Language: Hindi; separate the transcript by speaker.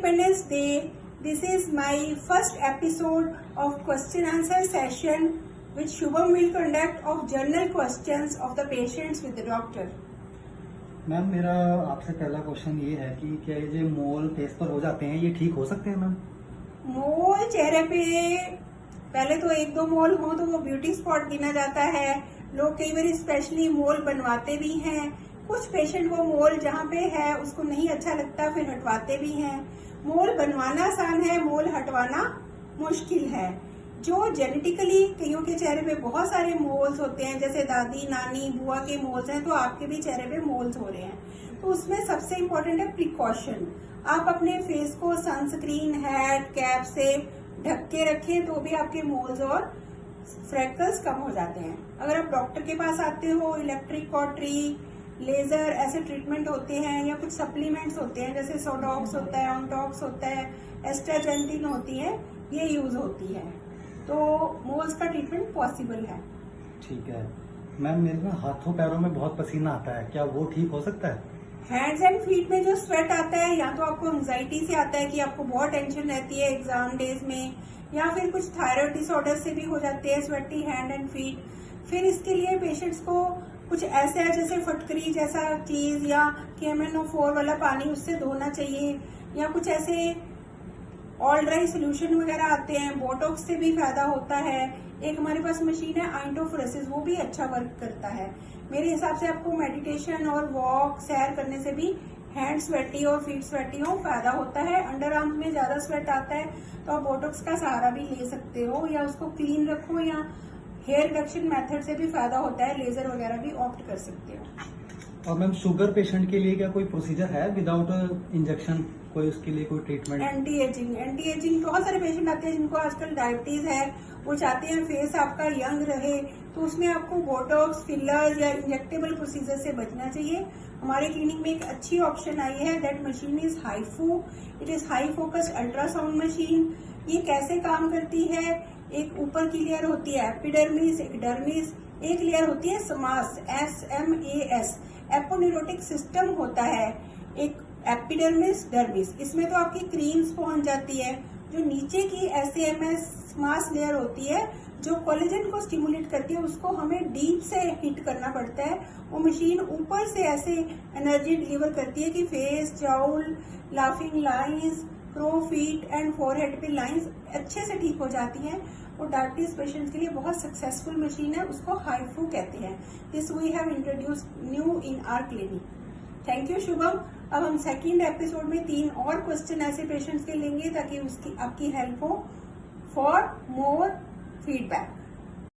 Speaker 1: Independence Day. This is my first episode of question answer session which Shubham will conduct of general questions of the patients with the doctor.
Speaker 2: Ma'am मेरा आपसे पहला क्वेश्चन ये है कि क्या ये जो मोल फेस पर हो जाते हैं ये ठीक हो सकते हैं मैम?
Speaker 1: मोल चेहरे पे पहले तो एक दो मोल हो तो वो ब्यूटी स्पॉट गिना जाता है। लोग कई बार स्पेशली मोल बनवाते भी हैं। कुछ पेशेंट को मोल जहाँ पे है उसको नहीं अच्छा लगता फिर हटवाते भी हैं। मोल बनवाना आसान है, मोल हटवाना मुश्किल है। जो जेनेटिकली कईयों के चेहरे पे बहुत सारे मोल्स होते हैं, जैसे दादी नानी बुआ के मोल्स हैं, तो आपके भी चेहरे पे मोल्स हो रहे हैं, तो उसमें सबसे इम्पोर्टेंट है प्रिकॉशन। आप अपने फेस को सनस्क्रीन, हैट, कैप से ढक के रखें तो भी आपके मोल्स और फ्रेकल्स कम हो जाते हैं। अगर आप डॉक्टर के पास आते हो, इलेक्ट्रिक कॉटरी, लेजर ऐसे ट्रीटमेंट होते हैं या कुछ सप्लीमेंट्स होते हैं जैसे सोडॉक्स होता है, ऑनटॉक्स होता है, एस्ट्राजेंटिन होती है, ये यूज होती है, तो मोल्स का ट्रीटमेंट पॉसिबल है।
Speaker 2: ठीक है मैम, मेरे ना हाथों पैरों में बहुत पसीना आता है, क्या वो ठीक हो सकता है?
Speaker 1: हैंड्स एंड फीट में जो स्वेट आता है या तो आपको एंजाइटी से आता है कि आपको बहुत टेंशन रहती है एग्जाम डेज में, या फिर कुछ थायराइड डिसऑर्डर से भी हो जाते हैं स्वेटी हैंड एंड फीट। फिर इसके लिए पेशेंट्स को कुछ ऐसे है जैसे फटकरी जैसा चीज या KMNO4 वाला पानी उससे धोना चाहिए, या कुछ ऐसे ऑल ड्राई सोल्यूशन वगैरह आते हैं, बोटॉक्स से भी फायदा होता है। एक हमारे पास मशीन है आइंटोफ्रेसिस, वो भी अच्छा वर्क करता है। मेरे हिसाब से आपको मेडिटेशन और वॉक सैर करने से भी हैंड स्वेटी और फीट स्वेटी हो फायदा होता है। अंडर आर्म में ज्यादा स्वेट आता है तो आप बोटॉक्स का सहारा भी ले सकते हो, या उसको क्लीन रखो, या हेयर रिडक्शन मेथड से भी फायदा होता है, लेजर वगैरह भी ऑप्ट कर सकते हो।
Speaker 2: और मैम शुगर पेशेंट के लिए क्या कोई प्रोसीजर है विदाउट इंजेक्शन, कोई उसके लिए कोई ट्रीटमेंट?
Speaker 1: एंटी एजिंग बहुत सारे पेशेंट आते हैं जिनको आजकल डायबिटीज है, वो चाहते हैं फेस आपका यंग रहे, तो उसमें आपको बोटॉक्स, फिलर्स या इंजेक्टेबल प्रोसीजर से बचना चाहिए। हमारे क्लिनिक में एक अच्छी ऑप्शन आई है, that machine is HIFU. It is high focused ultrasound machine. ये कैसे काम करती है? एक ऊपर की लेयर होती है एपिडर्मिस, एक डर्मिस, एक लेयर होती है समास, SMS, एपोन्यूरोटिक सिस्टम होता है, एक एपिडर्मिस, डर्मिस। इसमें तो आपकी क्रीम्स पहुंच जाती है। जो नीचे की SMS मास लेयर होती है जो कोलेजन को स्टिमुलेट करती है, उसको हमें डीप से हिट करना पड़ता है। वो मशीन ऊपर से ऐसे एनर्जी डिलीवर करती है कि face, joule, laughing lines, crow feet and forehead पे लाइंस अच्छे से ठीक हो जाती हैं। और डायबिटीज पेशेंट्स के लिए बहुत सक्सेसफुल मशीन है, उसको हाईफू कहते हैं। This we have introduced new in our clinic. Thank you Shubham. अब हम सेकंड एपिसोड में 3 और क्वेश्चन ऐसे पेशेंट्स के लेंगे ताकि उसकी आपकी हेल्प हो फॉर मोर फीडबैक।